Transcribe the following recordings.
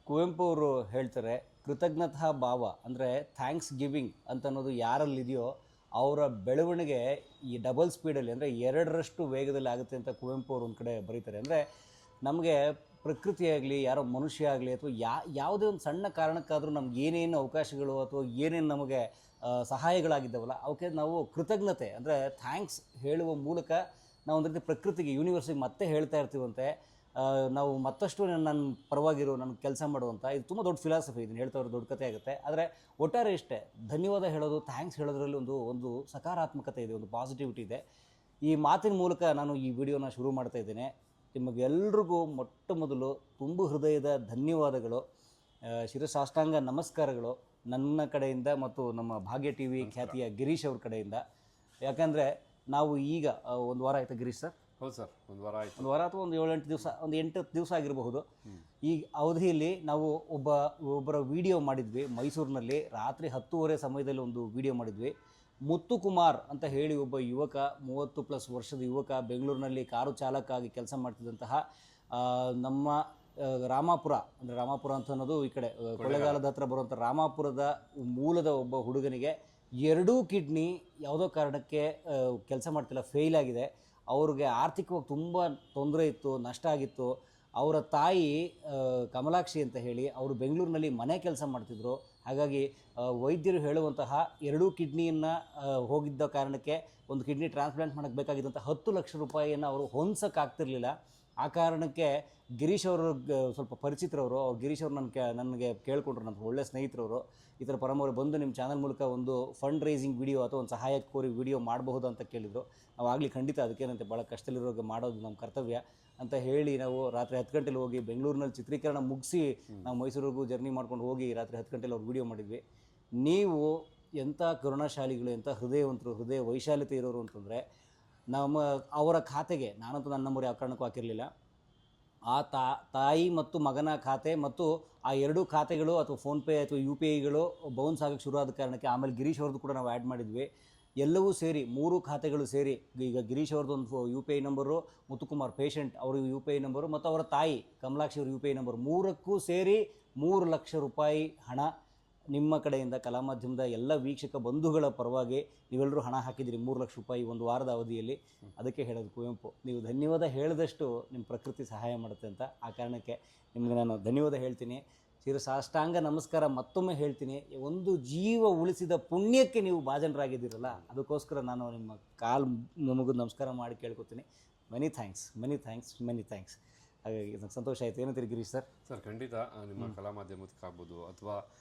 ಕುವೆಂಪು ಅವರು ಹೇಳ್ತಾರೆ, ಕೃತಜ್ಞತಾ ಭಾವ ಅಂದರೆ ಥ್ಯಾಂಕ್ಸ್ ಗಿವಿಂಗ್ ಅಂತ ಅನ್ನೋದು ಯಾರಲ್ಲಿದೆಯೋ ಅವರ ಬೆಳವಣಿಗೆ ಈ ಡಬಲ್ ಸ್ಪೀಡಲ್ಲಿ ಅಂದರೆ ಎರಡರಷ್ಟು ವೇಗದಲ್ಲಿ ಆಗುತ್ತೆ ಅಂತ ಕುವೆಂಪು ಅವರು ಒಂದು ಕಡೆ ಬರೀತಾರೆ. ಅಂದರೆ ನಮಗೆ ಪ್ರಕೃತಿಯಾಗಲಿ ಯಾರೋ ಮನುಷ್ಯ ಆಗಲಿ ಅಥವಾ ಯಾವುದೇ ಒಂದು ಸಣ್ಣ ಕಾರಣಕ್ಕಾದರೂ ನಮ್ಗೆ ಏನೇನು ಅವಕಾಶಗಳು ಅಥವಾ ಏನೇನು ನಮಗೆ ಸಹಾಯಗಳಾಗಿದ್ದಾವಲ್ಲ ಅವಕ್ಕೆ ನಾವು ಕೃತಜ್ಞತೆ ಅಂದರೆ ಥ್ಯಾಂಕ್ಸ್ ಹೇಳುವ ಮೂಲಕ ನಾವು ಒಂದು ರೀತಿ ಪ್ರಕೃತಿಗೆ ಯೂನಿವರ್ಸಿಗೆ ಮತ್ತೆ ಹೇಳ್ತಾ ಇರ್ತೀವಂತೆ, ನಾವು ಮತ್ತಷ್ಟು ನನ್ನ ಪರವಾಗಿರೋ ನನಗೆ ಕೆಲಸ ಮಾಡುವಂಥ. ಇದು ತುಂಬ ದೊಡ್ಡ ಫಿಲಾಸಫಿ, ಇದನ್ನು ಹೇಳ್ತಾವ್ರೆ ದೊಡ್ಡ ಕಥೆ ಆಗುತ್ತೆ. ಆದರೆ ಒಟ್ಟಾರೆ ಇಷ್ಟೇ, ಧನ್ಯವಾದ ಹೇಳೋದು, ಥ್ಯಾಂಕ್ಸ್ ಹೇಳೋದ್ರಲ್ಲಿ ಒಂದು ಸಕಾರಾತ್ಮಕತೆ ಇದೆ, ಒಂದು ಪಾಸಿಟಿವಿಟಿ ಇದೆ. ಈ ಮಾತಿನ ಮೂಲಕ ನಾನು ಈ ವಿಡಿಯೋನ ಶುರು ಮಾಡ್ತಾ ಇದ್ದೇನೆ. ನಿಮಗೆಲ್ರಿಗೂ ಮೊಟ್ಟ ಮೊದಲು ತುಂಬು ಹೃದಯದ ಧನ್ಯವಾದಗಳು, ಶಿರಸಾಷ್ಟಾಂಗ ನಮಸ್ಕಾರಗಳು ನನ್ನ ಕಡೆಯಿಂದ ಮತ್ತು ನಮ್ಮ ಭಾಗ್ಯ ಟಿ ವಿ ಖ್ಯಾತಿಯ ಗಿರೀಶ್ ಅವ್ರ ಕಡೆಯಿಂದ. ಯಾಕಂದರೆ ನಾವು ಈಗ ಒಂದು ವಾರ ಆಯಿತು ಗಿರೀಶ್ ಸರ್. ಹೌದು ಸರ್, ಒಂದು ವಾರ ಆಯಿತು. ಒಂದು ವಾರ ಅಥವಾ ಒಂದು 7-8 ದಿವಸ, ಒಂದು 8 ದಿವಸ ಆಗಿರಬಹುದು. ಈ ಅವಧಿಯಲ್ಲಿ ನಾವು ಒಬ್ಬರ ವಿಡಿಯೋ ಮಾಡಿದ್ವಿ ಮೈಸೂರಿನಲ್ಲಿ. ರಾತ್ರಿ 10:30 ಸಮಯದಲ್ಲಿ ಒಂದು ವಿಡಿಯೋ ಮಾಡಿದ್ವಿ. ಮುತ್ತುಕುಮಾರ್ ಅಂತ ಹೇಳಿ ಒಬ್ಬ ಯುವಕ, 30+ ವರ್ಷದ ಯುವಕ, ಬೆಂಗಳೂರಿನಲ್ಲಿ ಕಾರು ಚಾಲಕ ಆಗಿ ಕೆಲಸ ಮಾಡ್ತಿದ್ದಂತಹ ನಮ್ಮ ರಾಮಾಪುರ, ಅಂದರೆ ರಾಮಾಪುರ ಅಂತ ಅನ್ನೋದು ಈ ಕಡೆ ಕೊಳ್ಳೇಗಾಲದ ಹತ್ರ ಬರುವಂಥ ರಾಮಾಪುರದ ಮೂಲದ ಒಬ್ಬ ಹುಡುಗನಿಗೆ 2 ಕಿಡ್ನಿ ಯಾವುದೋ ಕಾರಣಕ್ಕೆ ಕೆಲಸ ಮಾಡ್ತಿಲ್ಲ, ಫೇಲ್ ಆಗಿದೆ. ಅವ್ರಿಗೆ ಆರ್ಥಿಕವಾಗಿ ತುಂಬ ತೊಂದರೆ ಇತ್ತು, ನಷ್ಟ ಆಗಿತ್ತು. ಅವರ ತಾಯಿ ಕಮಲಾಕ್ಷಿ ಅಂತ ಹೇಳಿ ಅವರು ಬೆಂಗಳೂರಿನಲ್ಲಿ ಮನೆ ಕೆಲಸ ಮಾಡ್ತಿದ್ರು. ಹಾಗಾಗಿ ವೈದ್ಯರು ಹೇಳುವಂತಹ 2 ಕಿಡ್ನಿಯನ್ನು ಹೋಗಿದ್ದ ಕಾರಣಕ್ಕೆ ಒಂದು ಕಿಡ್ನಿ ಟ್ರಾನ್ಸ್ಪ್ಲಾಂಟ್ ಮಾಡೋಕ್ಕೆ ಬೇಕಾಗಿದ್ದಂಥ 10 ಲಕ್ಷ ರೂಪಾಯಿಯನ್ನು ಅವರು ಹೊಂದ್ಸೋಕ್ಕಾಗ್ತಿರ್ಲಿಲ್ಲ. ಆ ಕಾರಣಕ್ಕೆ ಗಿರೀಶ್ ಅವರು ಸ್ವಲ್ಪ ಪರಿಚಿತರವರು, ಅವ್ರು ಗಿರೀಶ್ ಅವರು ನನಗೆ ಕೇಳ್ಕೊಂಡ್ರು, ನನ್ನ ಒಳ್ಳೆ ಸ್ನೇಹಿತರವರು. ಈ ಥರ ಪರಮವರು ಬಂದು ನಿಮ್ಮ ಚಾನಲ್ ಮೂಲಕ ಒಂದು ಫಂಡ್ ರೈಸಿಂಗ್ ವಿಡಿಯೋ ಅಥವಾ ಒಂದು ಸಹಾಯ ಕೋರಿ ವಿಡಿಯೋ ಮಾಡಬಹುದು ಅಂತ ಕೇಳಿದರು. ನಾವು ಆಗಲಿ ಖಂಡಿತ, ಅದಕ್ಕೇನಂತೆ ಭಾಳ ಕಷ್ಟದಲ್ಲಿರೋರಿಗೆ ಮಾಡೋದು ನಮ್ಮ ಕರ್ತವ್ಯ ಅಂತ ಹೇಳಿ ನಾವು ರಾತ್ರಿ 10 ಗಂಟೆಲಿ ಹೋಗಿ ಬೆಂಗಳೂರಿನಲ್ಲಿ ಚಿತ್ರೀಕರಣ ಮುಗಿಸಿ ನಾವು ಮೈಸೂರಿಗೂ ಜರ್ನಿ ಮಾಡ್ಕೊಂಡು ಹೋಗಿ ರಾತ್ರಿ 10 ಗಂಟೆಲಿ ಅವ್ರು ವಿಡಿಯೋ ಮಾಡಿದ್ವಿ. ನೀವು ಎಂಥ ಕರುಣಾಶಾಲಿಗಳು, ಎಂಥ ಹೃದಯವಂತರು, ಹೃದಯ ವೈಶಾಲ್ಯತೆ ಇರೋರು ಅಂತಂದರೆ, ಅವರ ಖಾತೆಗೆ, ನಾನಂತೂ ನನ್ನ ನಂಬರ್ ಯಾವ ಕಾರಣಕ್ಕೂ ಹಾಕಿರಲಿಲ್ಲ, ಆ ತಾಯಿ ಮತ್ತು ಮಗನ ಖಾತೆ ಮತ್ತು ಆ 2 ಖಾತೆಗಳು ಅಥವಾ ಫೋನ್ಪೇ ಅಥವಾ UPIಗಳು ಬೌನ್ಸ್ ಆಗೋಕ್ಕೆ ಶುರು ಆದ ಕಾರಣಕ್ಕೆ ಆಮೇಲೆ ಗಿರೀಶ್ ಅವ್ರದ್ದು ಕೂಡ ನಾವು ಆ್ಯಡ್ ಮಾಡಿದ್ವಿ. ಎಲ್ಲವೂ ಸೇರಿ 3 ಖಾತೆಗಳು ಸೇರಿ, ಈಗ ಗಿರೀಶ್ ಅವ್ರದ್ದೊಂದು UPI ನಂಬರು, ಮುತ್ತುಕುಮಾರ್ ಪೇಷಂಟ್ ಅವರು UPI ನಂಬರು ಮತ್ತು ಅವರ ತಾಯಿ ಕಮಲಾಕ್ಷಿ ಅವ್ರ UPI ನಂಬರು, 3ಕ್ಕೂ ಸೇರಿ 3 ಲಕ್ಷ ರೂಪಾಯಿ ಹಣ ನಿಮ್ಮ ಕಡೆಯಿಂದ ಕಲಾ ಮಾಧ್ಯಮದ ಎಲ್ಲ ವೀಕ್ಷಕ ಬಂಧುಗಳ ಪರವಾಗಿ ನೀವೆಲ್ಲರೂ ಹಣ ಹಾಕಿದಿರಿ. 3 ಲಕ್ಷ ರೂಪಾಯಿ ಒಂದು ವಾರದ ಅವಧಿಯಲ್ಲಿ. ಅದಕ್ಕೆ ಹೇಳೋದು ಕುವೆಂಪು, ನೀವು ಧನ್ಯವಾದ ಹೇಳಿದಷ್ಟು ನಿಮ್ಮ ಪ್ರಕೃತಿ ಸಹಾಯ ಮಾಡುತ್ತೆ ಅಂತ. ಆ ಕಾರಣಕ್ಕೆ ನಿಮಗೆ ನಾನು ಧನ್ಯವಾದ ಹೇಳ್ತೀನಿ. ಶಿರಸಾಷ್ಟಾಂಗ ನಮಸ್ಕಾರ ಮತ್ತೊಮ್ಮೆ ಹೇಳ್ತೀನಿ. ಒಂದು ಜೀವ ಉಳಿಸಿದ ಪುಣ್ಯಕ್ಕೆ ನೀವು ಭಾಜನರಾಗಿದ್ದೀರಲ್ಲ, ಅದಕ್ಕೋಸ್ಕರ ನಾನು ನಿಮ್ಮ ನಮಗೂ ನಮಸ್ಕಾರ ಮಾಡಿ ಕೇಳ್ಕೊತೀನಿ. Many thanks, many thanks, many thanks. ಹಾಗಾಗಿ ನನಗೆ ಸಂತೋಷ ಆಯಿತು. ಏನಂತೀರಿ ಗಿರೀಶ್ ಸರ್? ಸರ್ ಖಂಡಿತ ನಿಮ್ಮ ಕಲಾ ಮಾಧ್ಯಮಕ್ಕಾಗ್ಬೋದು ಅಥವಾ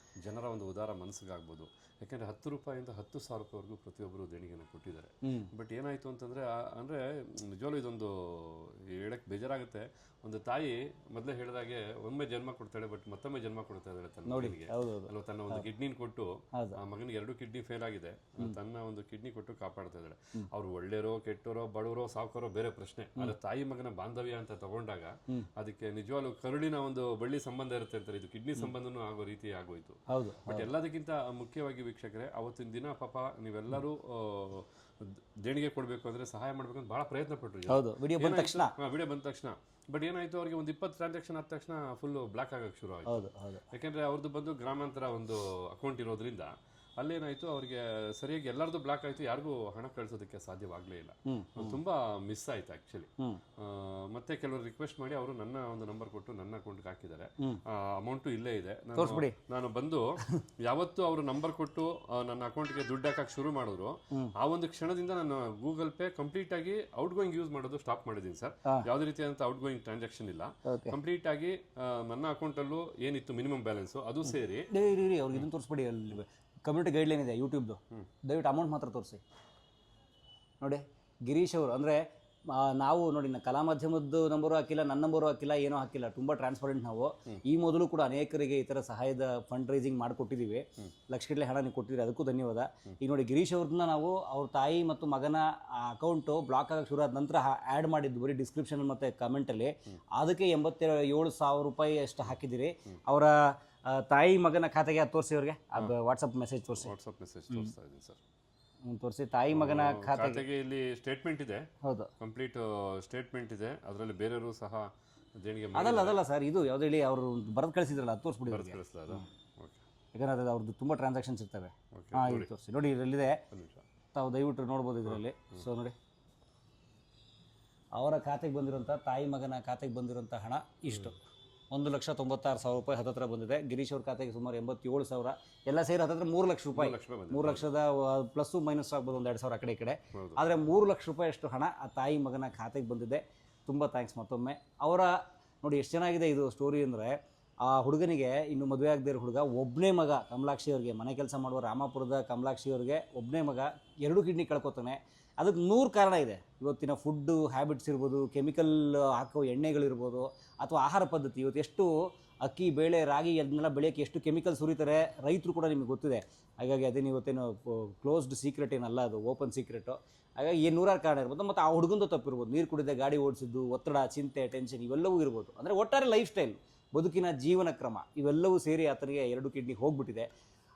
ಜನರ ಒಂದು ಉದಾರ ಮನಸ್ಸಿಗಾಗ್ಬೋದು. ಯಾಕೆಂದರೆ 10 ರೂಪಾಯಿಂದ 10,000 ರೂಪಾಯಿವರೆಗೂ ಪ್ರತಿಯೊಬ್ಬರು ದೇಣಿಗೆಯನ್ನು ಕೊಟ್ಟಿದ್ದಾರೆ. ಬಟ್ ಏನಾಯಿತು ಅಂತಂದರೆ, ಅಂದರೆ ನಿಜವಾಗ್ಲೂ ಇದೊಂದು ಹೇಳಕ್ಕೆ ಬೇಜಾರಾಗುತ್ತೆ. ಒಂದು ತಾಯಿ ಮೊದಲೇ ಹೇಳಿದಾಗೆ ಒಮ್ಮೆ ಜನ್ಮ ಕೊಡ್ತಾಳೆ, ಬಟ್ ಮತ್ತೊಮ್ಮೆ ಜನ್ಮ ಕೊಡ್ತಾ ಇದ್ದಾಳೆ ತನ್ನ ಮಗನಿಗೆ ಅಲ್ವಾ. ತನ್ನ ಒಂದು ಕಿಡ್ನಿನ ಕೊಟ್ಟು, ಆ ಮಗನಿಗೆ 2 ಕಿಡ್ನಿ ಫೇಲ್ ಆಗಿದೆ, ತನ್ನ ಒಂದು ಕಿಡ್ನಿ ಕೊಟ್ಟು ಕಾಪಾಡ್ತಾ ಇದ್ದಾಳೆ. ಅವ್ರು ಒಳ್ಳೆಯರೋ ಕೆಟ್ಟೋರೋ ಬಡವರೋ ಸಾವುಕಾರೋ ಬೇರೆ ಪ್ರಶ್ನೆ, ಆದರೆ ತಾಯಿ ಮಗನ ಬಾಂಧವ್ಯ ಅಂತ ತಗೊಂಡಾಗ ಅದಕ್ಕೆ ನಿಜವಾಗ್ಲೂ ಕರುಳಿನ ಒಂದು ಬಳ್ಳಿ ಸಂಬಂಧ ಇರುತ್ತೆ ಅಂತಾರೆ. ಇದು ಕಿಡ್ನಿ ಸಂಬಂಧನೂ ಆಗೋ ರೀತಿ ಆಗೋಯ್ತು. ಬಟ್ ಎಲ್ಲದಕ್ಕಿಂತ ಮುಖ್ಯವಾಗಿ ವೀಕ್ಷಕರೇ, ಅವತ್ತಿನ ದಿನ ಪಾಪ ನೀವೆಲ್ಲರೂ ದೇಣಿಗೆ ಕೊಡಬೇಕು ಅಂದರೆ, ಸಹಾಯ ಮಾಡಬೇಕು ಅಂತ ಭಾಳ ಪ್ರಯತ್ನ ಪಟ್ಟರು. ವಿಡಿಯೋ ಬಂದ ತಕ್ಷಣ ಬಟ್ ಏನಾಯ್ತು, ಅವ್ರಿಗೆ ಒಂದು 20 ಟ್ರಾನ್ಸಾಕ್ಷನ್ ಆದ ತಕ್ಷಣ ಫುಲ್ ಬ್ಲಾಕ್ ಆಗಕ್ಕೆ ಶುರು ಆಯಿತು. ಯಾಕೆಂದರೆ ಅವ್ರದ್ದು ಬಂದು ಗ್ರಾಮಾಂತರ ಒಂದು ಅಕೌಂಟ್ ಇರೋದ್ರಿಂದ ಅಲ್ಲೇನಾಯಿತು, ಅವರಿಗೆ ಸರಿಯಾಗಿ ಎಲ್ಲರದು ಬ್ಲಾಕ್ ಆಯಿತು, ಯಾರಿಗೂ ಹಣ ಕಳಿಸೋದಕ್ಕೆ ಸಾಧ್ಯವಾಗಲೇ ಇಲ್ಲ. ತುಂಬ ಮಿಸ್ ಆಯಿತು ಆ್ಯಕ್ಚುಲಿ. ಮತ್ತೆ ಕೆಲವರು ರಿಕ್ವೆಸ್ಟ್ ಮಾಡಿ ಅವರು ನನ್ನ ಒಂದು ನಂಬರ್ ಕೊಟ್ಟು ನನ್ನ ಅಕೌಂಟ್ಗೆ ಹಾಕಿದ್ದಾರೆ. ಅಮೌಂಟು ಇಲ್ಲೇ ಇದೆ. ನಾನು ಬಂದು ಯಾವತ್ತು ಅವರು ನಂಬರ್ ಕೊಟ್ಟು ನನ್ನ ಅಕೌಂಟ್ಗೆ ದುಡ್ಡು ಹಾಕಕ್ಕೆ ಶುರು ಮಾಡಿದ್ರು, ಆ ಒಂದು ಕ್ಷಣದಿಂದ ನಾನು ಗೂಗಲ್ ಪೇ ಕಂಪ್ಲೀಟ್ ಆಗಿ ಔಟ್ ಗೋಯಿಂಗ್ ಯೂಸ್ ಮಾಡೋದು ಸ್ಟಾಪ್ ಮಾಡಿದ್ದೀನಿ ಸರ್. ಯಾವುದೇ ರೀತಿಯಾದಂಥ ಔಟ್ ಗೋಯಿಂಗ್ ಟ್ರಾನ್ಸಾಕ್ಷನ್ ಇಲ್ಲ. ಕಂಪ್ಲೀಟ್ ಆಗಿ ನನ್ನ ಅಕೌಂಟಲ್ಲೂ ಏನಿತ್ತು ಮಿನಿಮಮ್ ಬ್ಯಾಲೆನ್ಸು ಅದು ಸೇರಿ. ಅವ್ರಿಗೆ ಇದನ್ನು ತೋರಿಸ್ಬಿಡಿ, ಅಲ್ಲಿ ಕಮ್ಯುನಿಟಿ ಗೈಡ್ಲೈನ್ ಇದೆ ಯೂಟ್ಯೂಬ್ದು, ದಯವಿಟ್ಟು ಅಮೌಂಟ್ ಮಾತ್ರ ತೋರಿಸಿ ನೋಡಿ. ಗಿರೀಶ್ ಅವರು ಅಂದರೆ ನಾವು ನೋಡಿ, ಕಲಾ ಮಾಧ್ಯಮದ್ದು ನಂಬರು ಹಾಕಿಲ್ಲ, ನನ್ನ ನಂಬರು ಹಾಕಿಲ್ಲ, ಏನೂ ಹಾಕಿಲ್ಲ, ತುಂಬ ಟ್ರಾನ್ಸ್ಪರೆಂಟ್ ನಾವು. ಈ ಮೊದಲು ಕೂಡ ಅನೇಕರಿಗೆ ಈ ಥರ ಸಹಾಯದ ಫಂಡ್ ರೈಸಿಂಗ್ ಮಾಡಿಕೊಟ್ಟಿದ್ದೀವಿ. ಲಕ್ಷಗಟ್ಟಲೆ ಹಣ ನೀವು ಕೊಟ್ಟಿದ್ದೀರಿ, ಅದಕ್ಕೂ ಧನ್ಯವಾದ. ಈಗ ನೋಡಿ, ಗಿರೀಶ್ ಅವ್ರನ್ನ ನಾವು ಅವ್ರ ತಾಯಿ ಮತ್ತು ಮಗನ ಅಕೌಂಟು ಬ್ಲಾಕ್ ಆಗಕ್ಕೆ ಶುರು ಆದ ನಂತರ ಆ್ಯಡ್ ಮಾಡಿದ್ದು ಬರೀ ಡಿಸ್ಕ್ರಿಪ್ಷನ್ ಮತ್ತು ಕಮೆಂಟಲ್ಲಿ. ಅದಕ್ಕೆ 87,000 ರೂಪಾಯಿ ಅಷ್ಟು ಹಾಕಿದ್ದೀರಿ. ಅವರ ತಾಯಿ ಮಗನ ಖಾತೆಗೆ ಅದು ತೋರಿಸಿ, ಅವ್ರಿಗೆ ವಾಟ್ಸಪ್ ಮೆಸೇಜ್ ತೋರಿಸಿ. ತೋರಿಸ್ತಾ ಇದ್ದೀನಿ ಸರ್, ತೋರಿಸಿ. ತಾಯಿ ಮಗನ ಖಾತೆಗೆ ಇಲ್ಲಿ ಸ್ಟೇಟ್ಮೆಂಟ್ ಇದೆ. ಹೌದು, ಕಂಪ್ಲೀಟ್ ಸ್ಟೇಟ್ಮೆಂಟ್ ಇದೆ. ಅದರಲ್ಲಿ ಬೇರೆಯವರು ಸಹ ದೇಣಿಗೆ ಅದಲ್ಲ ಸರ್, ಇದು ಯಾವ್ದು ಹೇಳಿ ಅವರು ಬರೆದು ಕಳಿಸಿದ್ರಲ್ಲ ಅದು ತೋರಿಸ್ಬಿಡಿ ಕಳಿಸ್ಲಾ ಅದು? ಓಕೆ ಯಾಕಂದ್ರೆ ಅದು ಅವ್ರದ್ದು ತುಂಬ ಟ್ರಾನ್ಸಾಕ್ಷನ್ಸ್ ಇರ್ತವೆ. ಓಕೆ, ಹಾಂ, ಇದು ತೋರಿಸಿ ನೋಡಿ, ಇದರಲ್ಲಿದೆ, ಒಂದು ನಿಮಿಷ. ತಾವು ದಯವಿಟ್ಟು ನೋಡ್ಬೋದು ಇದರಲ್ಲಿ. ಸೊ ನೋಡಿ, ಅವರ ಖಾತೆಗೆ ಬಂದಿರೋಂಥ ತಾಯಿ ಮಗನ ಖಾತೆಗೆ ಬಂದಿರೋಂಥ ಹಣ ಇಷ್ಟು 1,96,000 ರೂಪಾಯಿ ಹತ್ತತ್ರ ಬಂದಿದೆ. ಗಿರೀಶ್ ಅವ್ರ ಖಾತೆಗೆ ಸುಮಾರು 87,000, ಎಲ್ಲ ಸೇರಿ ಹತ್ತತ್ರ 3 ಲಕ್ಷ ರೂಪಾಯಿ. 3 ಲಕ್ಷದ ಪ್ಲಸ್ಸು ಮೈನಸ್ ಆಗ್ಬೋದು, ಒಂದು 2,000 ಆ ಕಡೆ ಈ ಕಡೆ. ಆದರೆ 3 ಲಕ್ಷ ರೂಪಾಯಿ ಅಷ್ಟು ಹಣ ಆ ತಾಯಿ ಮಗನ ಖಾತೆಗೆ ಬಂದಿದೆ. ತುಂಬ ಥ್ಯಾಂಕ್ಸ್ ಮತ್ತೊಮ್ಮೆ. ಅವರ ನೋಡಿ ಎಷ್ಟು ಚೆನ್ನಾಗಿದೆ ಇದು ಸ್ಟೋರಿ ಅಂದರೆ, ಆ ಹುಡುಗನಿಗೆ ಇನ್ನು ಮದುವೆ ಆಗದೇ ಇರೋ ಹುಡುಗ, ಒಬ್ಬನೇ ಮಗ ಕಮಲಾಕ್ಷಿ ಅವ್ರಿಗೆ, ಮನೆ ಕೆಲಸ ಮಾಡುವ ರಾಮಾಪುರದ ಕಮಲಾಕ್ಷಿ ಅವ್ರಿಗೆ ಒಬ್ಬನೇ ಮಗ, 2 ಕಿಡ್ನಿ ಕಳ್ಕೊತಾನೆ. ಅದಕ್ಕೆ 100 ಕಾರಣ ಇದೆ. ಇವತ್ತಿನ ಫುಡ್ಡು ಹ್ಯಾಬಿಟ್ಸ್ ಇರ್ಬೋದು, ಕೆಮಿಕಲ್ ಹಾಕೋ ಎಣ್ಣೆಗಳಿರ್ಬೋದು, ಅಥವಾ ಆಹಾರ ಪದ್ಧತಿ. ಇವತ್ತು ಎಷ್ಟು ಅಕ್ಕಿ, ಬೇಳೆ, ರಾಗಿ ಅದನ್ನೆಲ್ಲ ಬೆಳೆಯೋಕ್ಕೆ ಎಷ್ಟು ಕೆಮಿಕಲ್ ಸುರಿತಾರೆ ರೈತರು ಕೂಡ ನಿಮಗೆ ಗೊತ್ತಿದೆ. ಹಾಗಾಗಿ ಅದೇನು ಇವತ್ತೇನು ಕ್ಲೋಸ್ಡ್ ಸೀಕ್ರೆಟ್ ಏನಲ್ಲ, ಅದು ಓಪನ್ ಸೀಕ್ರೆಟು. ಹಾಗಾಗಿ 100 ಕಾರಣ ಇರ್ಬೋದು. ಮತ್ತು ಆ ಹುಡುಗಂದು ತಪ್ಪಿರ್ಬೋದು, ನೀರು ಕುಡಿದೆ ಗಾಡಿ ಓಡಿಸಿದ್ದು, ಒತ್ತಡ, ಚಿಂತೆ, ಟೆನ್ಷನ್ ಇವೆಲ್ಲವೂ ಇರ್ಬೋದು. ಅಂದರೆ ಒಟ್ಟಾರೆ ಲೈಫ್ ಸ್ಟೈಲ್, ಬದುಕಿನ ಜೀವನ ಕ್ರಮ ಇವೆಲ್ಲವೂ ಸೇರಿ ಆತನಿಗೆ 2 ಕಿಡ್ನಿ ಹೋಗ್ಬಿಟ್ಟಿದೆ.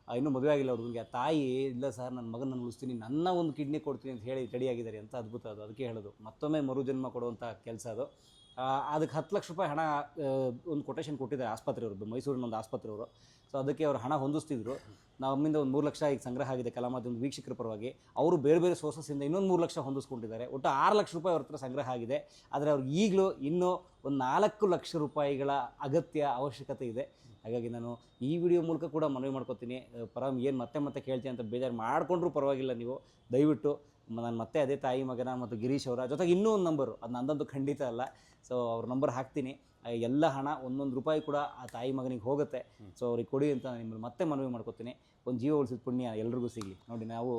ಇನ್ನೂ ಮದುವೆ ಆಗಿಲ್ಲ ಹುಡುಗನಿಗೆ. ಆ ತಾಯಿ, ಇಲ್ಲ ಸರ್ ನನ್ನ ಮಗನ ನಾನು ಉಳಿಸ್ತೀನಿ, ನನ್ನ ಒಂದು ಕಿಡ್ನಿ ಕೊಡ್ತೀನಿ ಅಂತ ಹೇಳಿ ರೆಡಿಯಾಗಿದ್ದಾರೆ. ಅಂತ ಅದ್ಭುತ ಅದು. ಅದಕ್ಕೆ ಹೇಳೋದು, ಮತ್ತೊಮ್ಮೆ ಮರುಜನ್ಮ ಕೊಡುವಂಥ ಕೆಲಸ ಅದು. ಅದಕ್ಕೆ 10 ಲಕ್ಷ ರೂಪಾಯಿ ಹಣ ಒಂದು ಕೊಟೇಶನ್ ಕೊಟ್ಟಿದ್ದಾರೆ ಆಸ್ಪತ್ರೆಯವರು, ಮೈಸೂರಿನ ಒಂದು ಆಸ್ಪತ್ರೆಯವರು. ಸೊ ಅದಕ್ಕೆ ಅವರು ಹಣ ಹೊಂದಿಸ್ತಿದ್ರು. ನಮ್ಮಿಂದ ಒಂದು 3 ಲಕ್ಷ ಈಗ ಸಂಗ್ರಹ ಆಗಿದೆ ಕಲಾಮಾಧ್ಯಮದ ವೀಕ್ಷಕರ ಪರವಾಗಿ. ಅವರು ಬೇರೆ ಬೇರೆ ಸೋರ್ಸಸ್ಸಿಂದ ಇನ್ನೊಂದು 3 ಲಕ್ಷ ಹೊಂದಿಸ್ಕೊಂಡಿದ್ದಾರೆ. ಒಟ್ಟು 6 ಲಕ್ಷ ರೂಪಾಯಿ ಅವ್ರ ಹತ್ರ ಸಂಗ್ರಹ ಆಗಿದೆ. ಆದರೆ ಅವ್ರಿಗೆ ಈಗಲೂ ಇನ್ನೂ ಒಂದು 4 ಲಕ್ಷ ರೂಪಾಯಿಗಳ ಅಗತ್ಯ ಅವಶ್ಯಕತೆ ಇದೆ. ಹಾಗಾಗಿ ನಾನು ಈ ವಿಡಿಯೋ ಮೂಲಕ ಕೂಡ ಮನವಿ ಮಾಡ್ಕೊತೀನಿ, ಪರಂ ಏನು ಮತ್ತೆ ಕೇಳ್ತೀನಿ ಅಂತ ಬೇಜಾರು ಮಾಡಿಕೊಂಡ್ರೂ ಪರವಾಗಿಲ್ಲ. ನೀವು ದಯವಿಟ್ಟು ನಾನು ಮತ್ತೆ ಅದೇ ತಾಯಿ ಮಗನ ಮತ್ತು ಗಿರೀಶ್ ಅವರ ಜೊತೆಗೆ ಇನ್ನೂ ಒಂದು ನಂಬರು, ಅದು ನಂದಂತೂ ಖಂಡಿತ ಅಲ್ಲ. ಸೊ ಅವ್ರ ನಂಬರ್ ಹಾಕ್ತೀನಿ. ಎಲ್ಲ ಹಣ 1 ರೂಪಾಯಿ ಕೂಡ ಆ ತಾಯಿ ಮಗನಿಗೆ ಹೋಗುತ್ತೆ. ಸೊ ಅವ್ರಿಗೆ ಕೊಡಿ ಅಂತ ನಿಮ್ಮಲ್ಲಿ ಮತ್ತೆ ಮನವಿ ಮಾಡ್ಕೊತೀನಿ. ಒಂದು ಜೀವ ಉಳಿಸಿದ ಪುಣ್ಯ ಎಲ್ರಿಗೂ ಸಿಗಲಿ. ನೋಡಿ, ನಾವು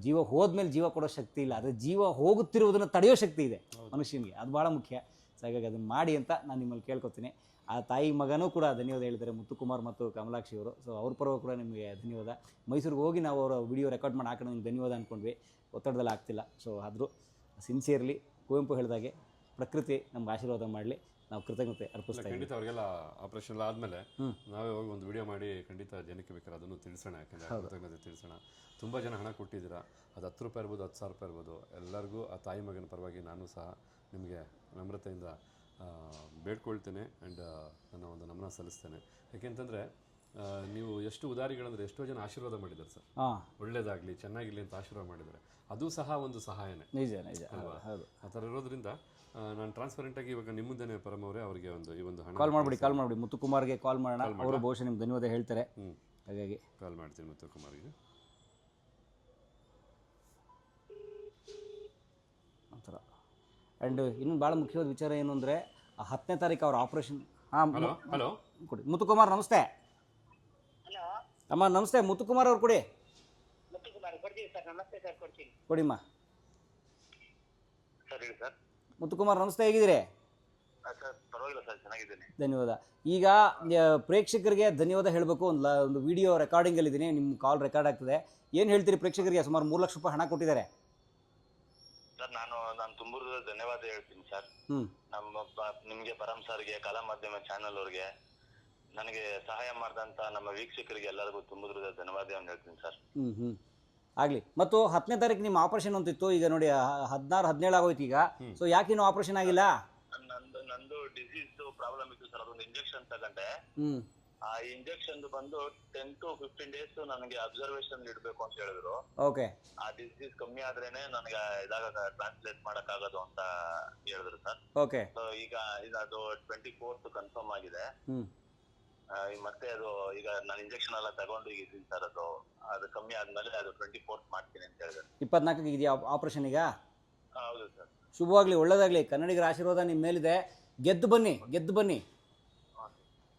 ಜೀವ ಹೋದ್ಮೇಲೆ ಜೀವ ಕೊಡೋ ಶಕ್ತಿ ಇಲ್ಲ, ಆದರೆ ಜೀವ ಹೋಗುತ್ತಿರುವುದನ್ನು ತಡೆಯೋ ಶಕ್ತಿ ಇದೆ ಮನುಷ್ಯನಿಗೆ. ಅದು ಭಾಳ ಮುಖ್ಯ. ಸೊ ಹಾಗಾಗಿ ಅದನ್ನು ಮಾಡಿ ಅಂತ ನಾನು ನಿಮ್ಮಲ್ಲಿ ಕೇಳ್ಕೊತೀನಿ. ಆ ತಾಯಿ ಮಗನೂ ಕೂಡ ಧನ್ಯವಾದ ಹೇಳಿದ್ದಾರೆ, ಮುತ್ತುಕುಮಾರ್ ಮತ್ತು ಕಮಲಾಕ್ಷಿ ಅವರು. ಸೊ ಅವ್ರ ಪರವಾಗಿ ಕೂಡ ನಿಮಗೆ ಧನ್ಯವಾದ. ಮೈಸೂರಿಗೆ ಹೋಗಿ ನಾವು ಅವರ ವಿಡಿಯೋ ರೆಕಾರ್ಡ್ ಮಾಡಿ ಹಾಕೋಣ ನಿಮ್ಗೆ ಧನ್ಯವಾದ ಅಂದ್ಕೊಂಡ್ವಿ. ಒತ್ತಡದಲ್ಲಿ ಆಗ್ತಿಲ್ಲ. ಸೊ ಆದರೂ ಸಿನ್ಸಿಯರ್ಲಿ ಕುವೆಂಪು ಹೇಳಿದಾಗೆ ಪ್ರಕೃತಿ ನಮ್ಗೆ ಆಶೀರ್ವಾದ ಮಾಡಲಿ, ನಾವು ಕೃತಜ್ಞತೆ ಅರ್ಪಿಸ್ತಾ ಇದ್ದೀವಿ. ಖಂಡಿತ ಅವರಿಗೆಲ್ಲ ಆಪರೇಷನ್ ಎಲ್ಲ ಆದಮೇಲೆ ನಾವೇ ಹೋಗಿ ಒಂದು ವಿಡಿಯೋ ಮಾಡಿ ಖಂಡಿತ ಜನಕ್ಕೆ ಬೇಕಾದ್ರೆ ಅದನ್ನು ತಿಳಿಸೋಣ. ಯಾಕೆಂದರೆ ಕೃತಜ್ಞತೆ ತಿಳಿಸೋಣ. ತುಂಬ ಜನ ಹಣ ಕೊಟ್ಟಿದ್ದೀರಾ, ಅದು 10 ರೂಪಾಯಿ ಇರ್ಬೋದು, 10,000 ರೂಪಾಯಿ ಇರ್ಬೋದು. ಎಲ್ಲರಿಗೂ ಆ ತಾಯಿ ಮಗನ ಪರವಾಗಿ ನಾನು ಸಹ ನಿಮಗೆ ನಮ್ರತೆಯಿಂದ ಬೇಡ್ಕೊಳ್ತೇನೆ ಆ್ಯಂಡ್ ನನ್ನ ಒಂದು ನಮನ ಸಲ್ಲಿಸ್ತೇನೆ. ಯಾಕೆಂತಂದರೆ ನೀವು ಎಷ್ಟು ಉದಾರಿಗಳಂದರೆ ಎಷ್ಟೋ ಜನ ಆಶೀರ್ವಾದ ಮಾಡಿದ್ದಾರೆ ಸರ್, ಒಳ್ಳೇದಾಗಲಿ ಚೆನ್ನಾಗಿರಲಿ ಅಂತ ಆಶೀರ್ವಾದ ಮಾಡಿದ್ದಾರೆ. ಅದು ಸಹ ಒಂದು ಸಹಾಯನೇ. ನಿಜ ನಿಜ ಹೌದು. ಆ ಥರ ಇರೋದ್ರಿಂದ ನಾನು ಟ್ರಾನ್ಸ್ಪರೆಂಟಾಗಿ ಇವಾಗ ನಿಮ್ಮದೇ ಪರಮ ಅವರೇ ಅವರಿಗೆ ಈ ಒಂದು ಹಣ ಕಾಲ್ ಮಾಡಿಬಿಡಿ ಮುತ್ತುಕುಮಾರ್ಗೆ ಕಾಲ್ ಮಾಡೋಣ. ಅವರು ಬಹುಶಃ ನಿಮ್ಗೆ ಧನ್ಯವಾದ ಹೇಳ್ತಾರೆ. ಹಾಗಾಗಿ ಕಾಲ್ ಮಾಡ್ತೀನಿ ಮುತ್ತುಕುಮಾರ್ಗೆ. ಆ ಥರ. ಆ್ಯಂಡ್ ಇನ್ನೊಂದು ಭಾಳ ಮುಖ್ಯವಾದ ವಿಚಾರ ಏನು ಅಂದರೆ, 10ನೇ ತಾರೀಕು ಅವ್ರ ಆಪ್ರೇಷನ್. ಹಲೋ ಕೊಡಿ ಮುತ್ತುಕುಮಾರ್, ನಮಸ್ತೆ. ಅಮ್ಮ ನಮಸ್ತೆ, ಮುತ್ತುಕುಮಾರ್ ಅವ್ರು ಕೊಡಿ. ಕೊಡಿಮ್ಮ. ಮುತ್ತುಕುಮಾರ್ ನಮಸ್ತೆ, ಹೇಗಿದ್ದೀರಿ? ಧನ್ಯವಾದ. ಈಗ ಪ್ರೇಕ್ಷಕರಿಗೆ ಧನ್ಯವಾದ ಹೇಳಬೇಕು. ಒಂದು ವಿಡಿಯೋ ರೆಕಾರ್ಡಿಂಗಲ್ಲಿದ್ದೀನಿ, ನಿಮ್ಮ ಕಾಲ್ ರೆಕಾರ್ಡ್ ಆಗ್ತದೆ. ಏನು ಹೇಳ್ತೀರಿ ಪ್ರೇಕ್ಷಕರಿಗೆ? ಸುಮಾರು 3 ಲಕ್ಷ ರೂಪಾಯಿ ಹಣ ಕೊಟ್ಟಿದ್ದಾರೆ ಸರ್. ನಾನು ತುಂಬ ಧನ್ಯವಾದ ಹೇಳ್ತೀನಿ ಸರ್. ನಿಮ್ಗೆ ಪರಂ ಸರ್ಗೆ, ಕಲಾ ಮಾಧ್ಯಮ ಚಾನಲ್ ಅವ್ರಿಗೆ, ನನಗೆ ಸಹಾಯ ಮಾಡಿದಂತ ನಮ್ಮ ವೀಕ್ಷಕರಿಗೆ ಎಲ್ಲರಿಗೂ ತುಂಬ ಧನ್ಯವಾದವನ್ನು ಹೇಳ್ತೀನಿ ಸರ್. ಆಗ್ಲಿ. ಮತ್ತು 10ನೇ ತಾರೀಕು ನಿಮ್ಮ ಆಪರೇಷನ್ ಅಂತಿತ್ತು. ಈಗ ನೋಡಿ 16, 17 ಆಗೋಯ್ತು ಈಗ. ಸೊ ಯಾಕೆ ಇನ್ನೂ ಆಪರೇಷನ್ ಆಗಿಲ್ಲ? ನಂದು ಡಿಸೀಸ್ ಪ್ರಾಬ್ಲಮ್ ಇತ್ತು ಸರ್. ಅದೊಂದು ಇಂಜೆಕ್ಷನ್ ತಗೊಂಡೆ. ಆ ಇಂಜೆಕ್ಷನ್ ಬಂದು 10 to 15 ಡೇಸ್ ನನಗೆ ಅಬ್ಸರ್ವೇಷನ್ ಇಡಬೇಕು ಅಂತ ಹೇಳಿದ್ರು. ಓಕೆ. ಆ ಡಿಸೀಸ್ ಕಮ್ಮಿ ಆದ್ರೇನೆ ನನಗೆ ಇದಾಗ ಟ್ರಾನ್ಸ್ಲೇಟ್ ಮಾಡಕ್ ಆಗೋದು ಅಂತ ಹೇಳಿದ್ರು ಸರ್. ಓಕೆ. ಸೊ ಈಗ ಅದು 24th ಕನ್ಫರ್ಮ್ ಆಗಿದೆ. ಮತ್ತೆ ಅದು ಈಗ ನಾನು ಇಂಜೆಕ್ಷನ್ ಎಲ್ಲ ತಗೊಂಡು ಈಗ ಇದ್ದೀನಿ ಸರ್. ಅದು ಕಮ್ಮಿ ಆದ್ಮೇಲೆ ಅದು 24th ಮಾಡ್ತೀನಿ ಅಂತ ಹೇಳಿದ್ರು. 24ಕ್ಕೆ ಇದೆಯಾ ಆಪರೇಷನ್ ಈಗ? ಹೌದು ಸರ್. ಶುಭವಾಗ್ಲಿ, ಒಳ್ಳೇದಾಗ್ಲಿ. ಕನ್ನಡಿಗರ ಆಶೀರ್ವಾದ ನಿಮ್ಮ ಮೇಲಿದೆ. ಗೆದ್ದು ಬನ್ನಿ.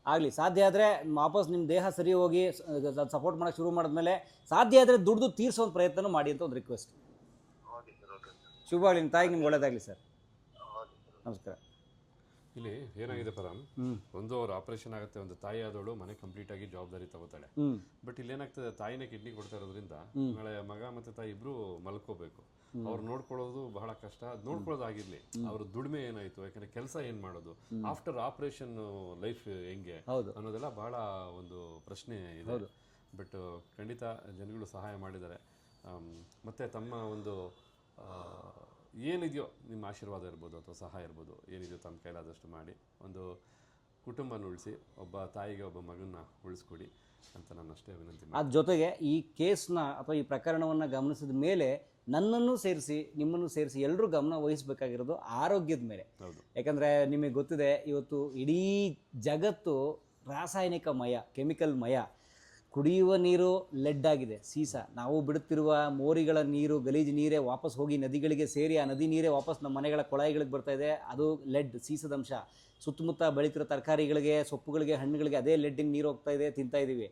ಆಗಲಿ. ಸಾಧ್ಯ ಆದರೆ ವಾಪಸ್ ನಿಮ್ಮ ದೇಹ ಸರಿ ಹೋಗಿ ಸಪೋರ್ಟ್ ಮಾಡೋಕ್ಕೆ ಶುರು ಮಾಡಿದ್ಮೇಲೆ ಸಾಧ್ಯ ಆದರೆ ದುಡ್ದು ತೀರಿಸೋ ಒಂದು ಪ್ರಯತ್ನ ಮಾಡಿ ಅಂತ ಒಂದು ರಿಕ್ವೆಸ್ಟ್. ಶುಭವಾಗಲಿ. ನಿಮ್ಮ ತಾಯಿಗೆ ನಿಮ್ಗೆ ಒಳ್ಳೇದಾಗಲಿ ಸರ್. ನಮಸ್ಕಾರ. ಇಲ್ಲಿ ಏನಾಗಿದೆ ಪರಂ, ಒಂದು ಅವ್ರ ಆಪರೇಷನ್ ಆಗುತ್ತೆ, ಒಂದು ತಾಯಿ ಆದವಳು ಮನೆ ಕಂಪ್ಲೀಟ್ ಆಗಿ ಜವಾಬ್ದಾರಿ ತಗೋತಾಳೆ. ಬಟ್ ಇಲ್ಲಿ ಏನಾಗ್ತದೆ, ತಾಯಿನೇ ಕಿಡ್ನಿ ಕೊಡ್ತಾ ಇರೋದ್ರಿಂದ ನಾಳೆ ಮಗ ಮತ್ತೆ ತಾಯಿ ಇಬ್ರು ಮಲ್ಕೋಬೇಕು. ಅವ್ರು ನೋಡ್ಕೊಳ್ಳೋದು ಬಹಳ ಕಷ್ಟ. ಅದು ನೋಡ್ಕೊಳ್ಳೋದಾಗಿರ್ಲಿ, ಅವ್ರ ದುಡಿಮೆ ಏನಾಯ್ತು, ಯಾಕಂದ್ರೆ ಕೆಲಸ ಏನ್ ಮಾಡೋದು, ಆಫ್ಟರ್ ಆಪರೇಷನ್ ಲೈಫ್ ಹೆಂಗೆ ಅನ್ನೋದೆಲ್ಲ ಬಹಳ ಒಂದು ಪ್ರಶ್ನೆ ಇದೆ. ಬಟ್ ಖಂಡಿತ ಜನಗಳು ಸಹಾಯ ಮಾಡಿದ್ದಾರೆ. ಮತ್ತೆ ತಮ್ಮ ಒಂದು ಏನಿದೆಯೋ ನಿಮ್ಮ ಆಶೀರ್ವಾದ ಇರ್ಬೋದು ಅಥವಾ ಸಹಾಯ ಇರ್ಬೋದು, ಏನಿದೆಯೋ ತಮ್ಮ ಕೈಲಾದಷ್ಟು ಮಾಡಿ ಒಂದು ಕುಟುಂಬನ ಉಳಿಸಿ, ಒಬ್ಬ ತಾಯಿಗೆ ಒಬ್ಬ ಮಗನ್ನ ಉಳಿಸ್ಕೊಡಿ ಅಂತ ನಾನು ಅಷ್ಟೇ ವಿನಂತಿ ಮಾಡಿ. ಅದ್ರ ಜೊತೆಗೆ ಈ ಕೇಸ್ನ ಅಥವಾ ಈ ಪ್ರಕರಣವನ್ನು ಗಮನಿಸಿದ ಮೇಲೆ ನನ್ನನ್ನು ಸೇರಿಸಿ ನಿಮ್ಮನ್ನು ಸೇರಿಸಿ ಎಲ್ಲರೂ ಗಮನ ವಹಿಸಬೇಕಾಗಿರೋದು ಆರೋಗ್ಯದ ಮೇಲೆ. ಯಾಕಂದರೆ ನಿಮಗೆ ಗೊತ್ತಿದೆ, ಇವತ್ತು ಇಡೀ ಜಗತ್ತು ರಾಸಾಯನಿಕಮಯ, ಕೆಮಿಕಲ್ಮಯ. ಕುಡಿಯುವ ನೀರು ಲೆಡ್ ಆಗಿದೆ, ಸೀಸ. ನಾವು ಬಿಡುತ್ತಿರುವ ಮೋರಿಗಳ ನೀರು, ಗಲೀಜು ನೀರೇ ವಾಪಸ್ ಹೋಗಿ ನದಿಗಳಿಗೆ ಸೇರಿ ಆ ನದಿ ನೀರೇ ವಾಪಸ್ ನಮ್ಮ ಮನೆಗಳ ಕೊಳಾಯಿಗಳಿಗೆ ಬರ್ತಾ ಇದೆ, ಅದು ಲೆಡ್, ಸೀಸದಂಶ. ಸುತ್ತಮುತ್ತ ಬೆಳೀತಿರೋ ತರಕಾರಿಗಳಿಗೆ, ಸೊಪ್ಪುಗಳಿಗೆ, ಹಣ್ಣುಗಳಿಗೆ ಅದೇ ಲೆಡ್ಡಿನ ನೀರು ಹೋಗ್ತಾ ಇದೆ, ತಿಂತಾ ಇದ್ದೀವಿ.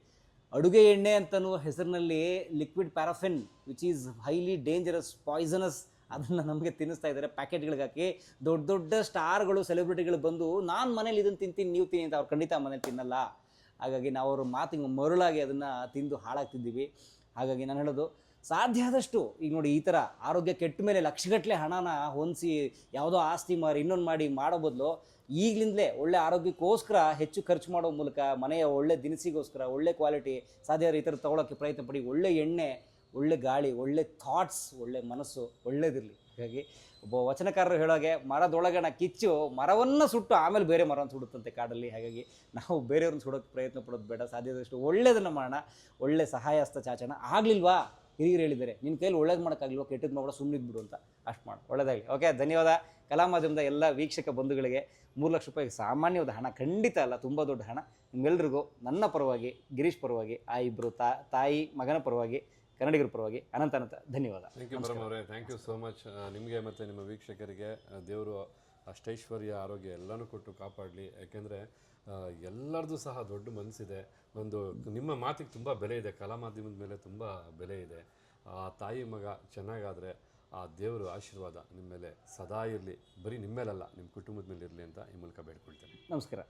ಅಡುಗೆ ಎಣ್ಣೆ ಅಂತನೂ ಹೆಸರಿನಲ್ಲಿ liquid paraffin which is highly dangerous, poisonous, ಅದನ್ನು ನಮಗೆ ತಿನ್ನಿಸ್ತಾ ಇದ್ದಾರೆ ಪ್ಯಾಕೆಟ್ಗಳಿಗೆ ಹಾಕಿ. ದೊಡ್ಡ ದೊಡ್ಡ ಸ್ಟಾರ್ಗಳು, ಸೆಲೆಬ್ರಿಟಿಗಳು ಬಂದು ನಾನು ಮನೇಲಿ ಇದನ್ನು ತಿಂತೀನಿ, ನೀವು ತಿನ್ನಿ ಅಂತ. ಅವ್ರು ಖಂಡಿತ ಮನೇಲಿ ತಿನ್ನಲ್ಲ. ಹಾಗಾಗಿ ನಾವು ಅವ್ರ ಮಾತಿಗೆ ಮರುಳಾಗಿ ಅದನ್ನು ತಿಂದು ಹಾಳಾಗ್ತಿದ್ದೀವಿ. ಹಾಗಾಗಿ ನಾನು ಹೇಳೋದು, ಸಾಧ್ಯ ಆದಷ್ಟು ಈಗ ನೋಡಿ, ಈ ಥರ ಆರೋಗ್ಯ ಕೆಟ್ಟ ಮೇಲೆ ಲಕ್ಷಗಟ್ಟಲೆ ಹಣನ ಹೊಂದಿಸಿ ಯಾವುದೋ ಆಸ್ತಿ ಮಾರಿ ಇನ್ನೊಂದು ಮಾಡಿ ಮಾಡೋ ಬದಲು ಈಗಲಿಂದಲೇ ಒಳ್ಳೆ ಆರೋಗ್ಯಕ್ಕೋಸ್ಕರ ಹೆಚ್ಚು ಖರ್ಚು ಮಾಡೋ ಮೂಲಕ, ಮನೆಯ ಒಳ್ಳೆ ದಿನಸಿಗೋಸ್ಕರ ಒಳ್ಳೆ ಕ್ವಾಲಿಟಿ ಸಾಧ್ಯ ಈ ಥರ ತೊಗೊಳೋಕ್ಕೆ ಪ್ರಯತ್ನ ಪಡಿ. ಒಳ್ಳೆ ಎಣ್ಣೆ, ಒಳ್ಳೆ ಗಾಳಿ, ಒಳ್ಳೆ ಥಾಟ್ಸ್, ಒಳ್ಳೆ ಮನಸ್ಸು ಒಳ್ಳೇದಿರಲಿ. ಹಾಗಾಗಿ ಒಬ್ಬ ವಚನಕಾರರು ಹೇಳೋಗೆ, ಮರದೊಳಗಣ ಕಿಚ್ಚು ಮರವನ್ನು ಸುಟ್ಟು ಆಮೇಲೆ ಬೇರೆ ಮರವನ್ನು ಸುಡುತ್ತಂತೆ ಕಾಡಲ್ಲಿ. ಹಾಗಾಗಿ ನಾವು ಬೇರೆಯವ್ರನ್ನ ಸುಡೋಕ್ಕೆ ಪ್ರಯತ್ನ ಪಡೋದು ಬೇಡ. ಸಾಧ್ಯದಷ್ಟು ಒಳ್ಳೇದನ್ನು ಮಾಡೋಣ, ಒಳ್ಳೆ ಸಹಾಯ ಹಸ್ತ ಚಾಚೋಣ. ಆಗಲಿಲ್ವಾ, ಹಿರಿಯರು ಹೇಳಿದ್ದಾರೆ, ನಿನ್ನ ಕೈಲಿ ಒಳ್ಳೇದು ಮಾಡೋಕ್ಕಾಗಲಿಲ್ವ, ಕೆಟ್ಟದ್ದು ಮಾಡೋಣ, ಸುಮ್ಮನೆ ಬಿಡು ಅಂತ. ಅಷ್ಟು ಮಾಡು, ಒಳ್ಳೆಯದಾಗಲಿ. ಓಕೆ, ಧನ್ಯವಾದ. ಕಲಾ ಮಾಧ್ಯಮದ ಎಲ್ಲ ವೀಕ್ಷಕ ಬಂಧುಗಳಿಗೆ 3 ಲಕ್ಷ ರೂಪಾಯಿ ಸಾಮಾನ್ಯವಾದ ಹಣ, ಖಂಡಿತ ಅಲ್ಲ, ತುಂಬ ದೊಡ್ಡ ಹಣ. ನಿಮ್ಮೆಲ್ರಿಗೂ ನನ್ನ ಪರವಾಗಿ, ಗಿರೀಶ್ ಪರವಾಗಿ, ಆ ಇಬ್ಬರು ತಾಯಿ ಮಗನ ಪರವಾಗಿ, ಕನ್ನಡಿಗರ ಪರವಾಗಿ ಅನಂತ ಧನ್ಯವಾದ. ಥ್ಯಾಂಕ್ ಯು ಬರಮ್ ಅವರೇ, ಥ್ಯಾಂಕ್ ಯು ಸೋ ಮಚ್. ನಿಮಗೆ ಮತ್ತು ನಿಮ್ಮ ವೀಕ್ಷಕರಿಗೆ ದೇವರು ಅಷ್ಟೈಶ್ವರ್ಯ, ಆರೋಗ್ಯ ಎಲ್ಲನೂ ಕೊಟ್ಟು ಕಾಪಾಡಲಿ. ಯಾಕೆಂದರೆ ಎಲ್ಲರದ್ದು ಸಹ ದೊಡ್ಡ ಮನಸ್ಸಿದೆ. ಒಂದು ನಿಮ್ಮ ಮಾತಿಗೆ ತುಂಬ ಬೆಲೆ ಇದೆ, ಕಲಾ ಮಾಧ್ಯಮದ ಮೇಲೆ ತುಂಬ ಬೆಲೆ ಇದೆ. ಆ ತಾಯಿ ಮಗ ಚೆನ್ನಾಗಾದರೆ ಆ ದೇವರು ಆಶೀರ್ವಾದ ನಿಮ್ಮ ಮೇಲೆ ಸದಾ ಇರಲಿ. ಬರೀ ನಿಮ್ಮ ಮೇಲಲ್ಲ, ನಿಮ್ಮ ಕುಟುಂಬದ ಮೇಲೆ ಇರಲಿ ಅಂತ ಈ ಮೂಲಕ ಬೇಡ್ಕೊಳ್ತೇನೆ. ನಮಸ್ಕಾರ.